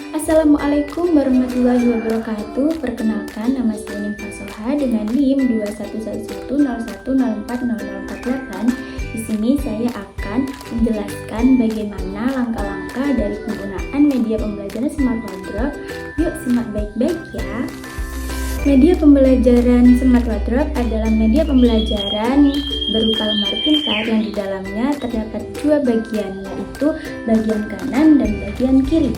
Assalamualaikum warahmatullahi wabarakatuh. Perkenalkan, nama saya Nimfa Soha dengan NIM 211101040048. Di sini saya akan menjelaskan bagaimana langkah-langkah dari penggunaan media pembelajaran Smart Wardrobe. Yuk simak baik-baik ya. Media pembelajaran Smart Wardrobe adalah media pembelajaran berupa lemari pintar yang di dalamnya terdapat dua bagian, yaitu bagian kanan dan bagian kiri.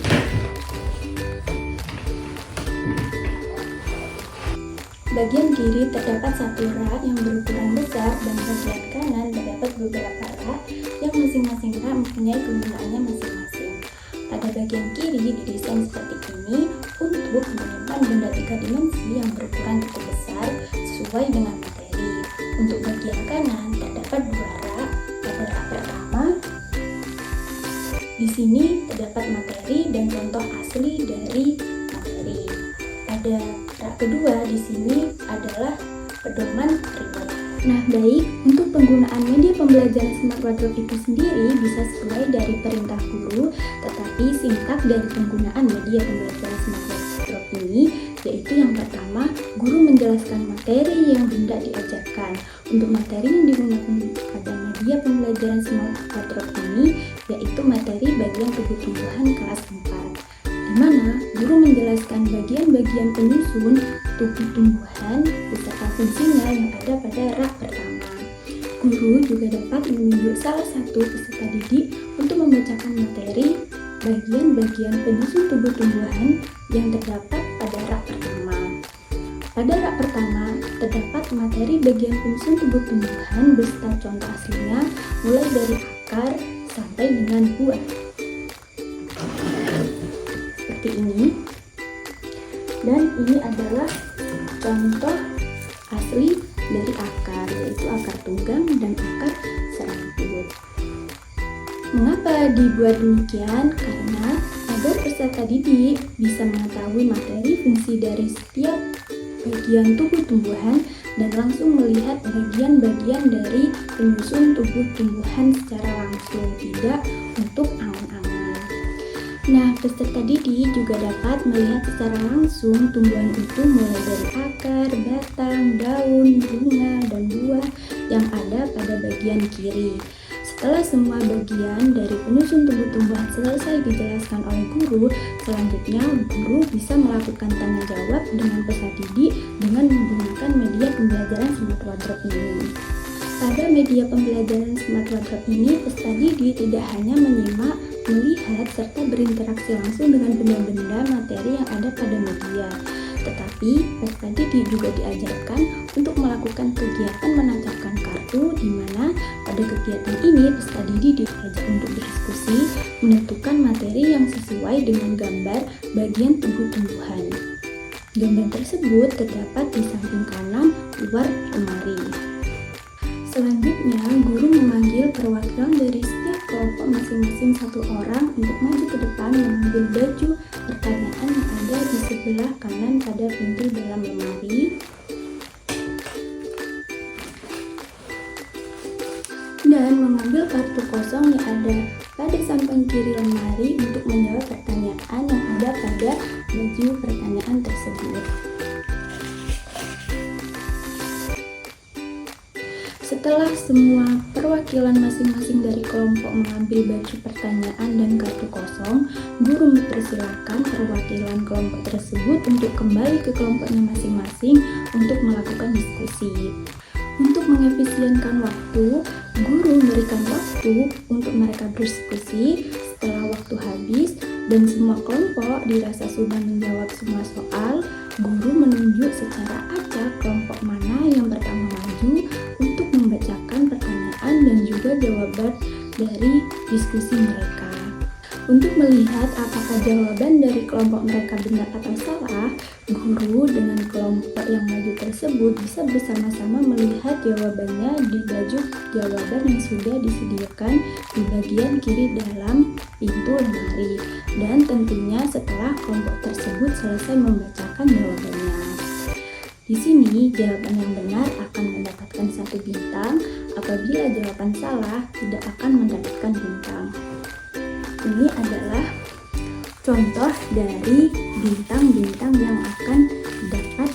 Bagian kiri terdapat satu rak yang berukuran besar dan bagian kanan terdapat beberapa rak yang masing-masing rak mempunyai kegunaannya masing-masing. Pada bagian kiri didesain seperti ini untuk menyimpan benda tiga dimensi yang berukuran cukup besar sesuai dengan materi. Untuk bagian kanan terdapat dua rak. Pada rak pertama di sini terdapat materi dan contoh asli dari materi. Pada rak kedua di sini adalah pedoman reward. Nah, baik, untuk penggunaan media pembelajaran Smart Wardrobe itu sendiri bisa sesuai dari perintah guru, tetapi singkat dari penggunaan media pembelajaran Smart Wardrobe ini yaitu yang pertama, guru menjelaskan materi yang hendak diajarkan. Untuk materi yang digunakan pada media pembelajaran Smart Wardrobe ini yaitu materi bagian tubuh tumbuhan kelas 4. Di mana guru menjelaskan bagian-bagian penyusun tubuh tumbuhan beserta fungsinya yang ada pada rak pertama. Guru juga dapat menunjuk salah satu peserta didik untuk membacakan materi bagian-bagian penyusun tubuh tumbuhan yang terdapat pada rak pertama. Pada rak pertama terdapat materi bagian penyusun tubuh tumbuhan beserta contoh aslinya mulai dari akar sampai dengan buah. Seperti ini, dan ini adalah contoh asli dari akar, yaitu akar tunggang dan akar serabut. Mengapa dibuat demikian? Karena agar peserta didik bisa mengetahui materi fungsi dari setiap bagian tubuh tumbuhan dan langsung melihat bagian-bagian dari penyusun tubuh tumbuhan secara langsung, tidak untuk angan-angan. Nah, peserta didik juga dapat melihat secara langsung tumbuhan itu mulai dari akar, batang, daun, bunga, dan buah yang ada pada bagian kiri. Setelah semua bagian dari penyusun tubuh tumbuhan selesai dijelaskan oleh guru, selanjutnya guru bisa melakukan tanya jawab dengan peserta didik dengan menggunakan media pembelajaran Smart Wardrobe ini. Pada media pembelajaran Smart Wardrobe ini, peserta didik tidak hanya menyimak, melihat, serta berinteraksi langsung dengan benda-benda materi yang ada pada media, tetapi peserta didik juga diajarkan untuk melakukan kegiatan menancapkan kartu, di mana pada kegiatan ini peserta didik diajak untuk berdiskusi, menentukan materi yang sesuai dengan gambar bagian tubuh tumbuhan. Gambar tersebut terdapat di samping kanan luar lemari. Selanjutnya, guru memanggil perwakilan dari setiap kelompok masing-masing satu orang untuk maju ke depan mengambil baju pertanyaan yang ada di sebelah kanan pada pintu dalam lemari. Dan mengambil kartu kosong yang ada pada samping kiri lemari untuk menjawab pertanyaan yang ada pada baju pertanyaan tersebut. Setelah semua perwakilan masing-masing dari kelompok mengambil baju pertanyaan dan kartu kosong, guru mempersilahkan perwakilan kelompok tersebut untuk kembali ke kelompoknya masing-masing untuk melakukan diskusi. Untuk mengefisienkan waktu, guru memberikan waktu untuk mereka berdiskusi. Setelah waktu habis dan semua kelompok dirasa sudah menjawab semua soal, guru menunjuk secara acak kelompok mana yang pertama maju untuk membacakan pertanyaan dan juga jawaban dari diskusi mereka. Untuk melihat apakah jawaban dari kelompok mereka benar atau salah, guru dengan kelompok yang maju tersebut bisa bersama-sama melihat jawabannya di baju jawaban yang sudah disediakan di bagian kiri dalam pintu lemari, dan tentunya setelah kelompok tersebut selesai membacakan jawabannya. Di sini, jawaban yang benar akan mendapatkan 1 bintang, apabila jawaban salah tidak akan mendapatkan bintang. Ini adalah contoh dari bintang-bintang yang akan didapat.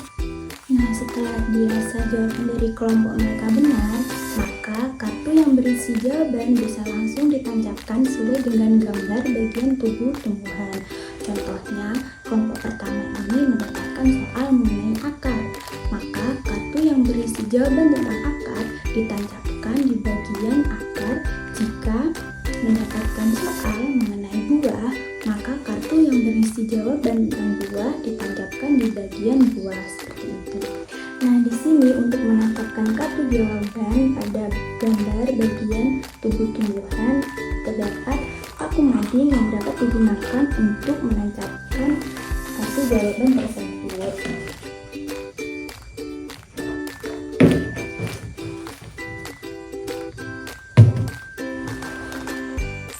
Nah, setelah dirasa jawaban dari kelompok mereka benar, maka kartu yang berisi jawaban bisa langsung ditancapkan sesuai dengan gambar bagian tubuh tumbuhan. Contohnya, kelompok pertama ini mendapatkan soal mengenai akar, maka kartu yang berisi jawaban tentang akar ditancapkan di bagian akar. Jika mendapatkan soal mengenai buah, maka kartu yang berisi jawaban tentang buah ditancapkan di bagian buah, seperti itu. Nah, di sini untuk menetapkan kartu jawaban pada gambar bagian tubuh tumbuhan terdapat paku mading yang dapat digunakan untuk menancapkan kartu jawaban tersebut.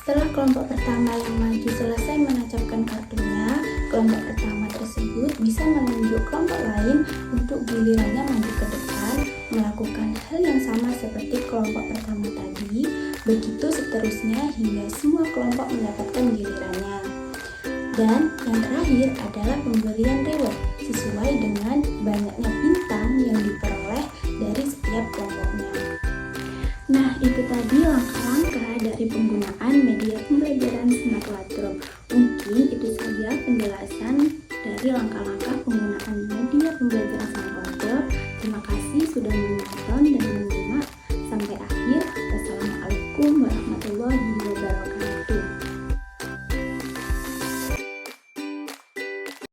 Setelah kelompok pertama yang maju selesai menancapkan kartunya, kelompok pertama tersebut bisa menunjuk kelompok lain untuk gilirannya maju ke depan melakukan hal yang sama seperti kelompok pertama tadi. Begitu seterusnya hingga semua kelompok mendapatkan gilirannya. Dan yang terakhir adalah pemberian reward sesuai dengan banyaknya bintang yang diperoleh dari setiap kelompoknya. Nah, itu tadi langkah-langkah dari penggunaan media pembelajaran Smart Wardrobe. Mungkin itu saja penjelasan dari langkah-langkah penggunaan media pembelajaran Smart Wardrobe. Terima kasih sudah menonton.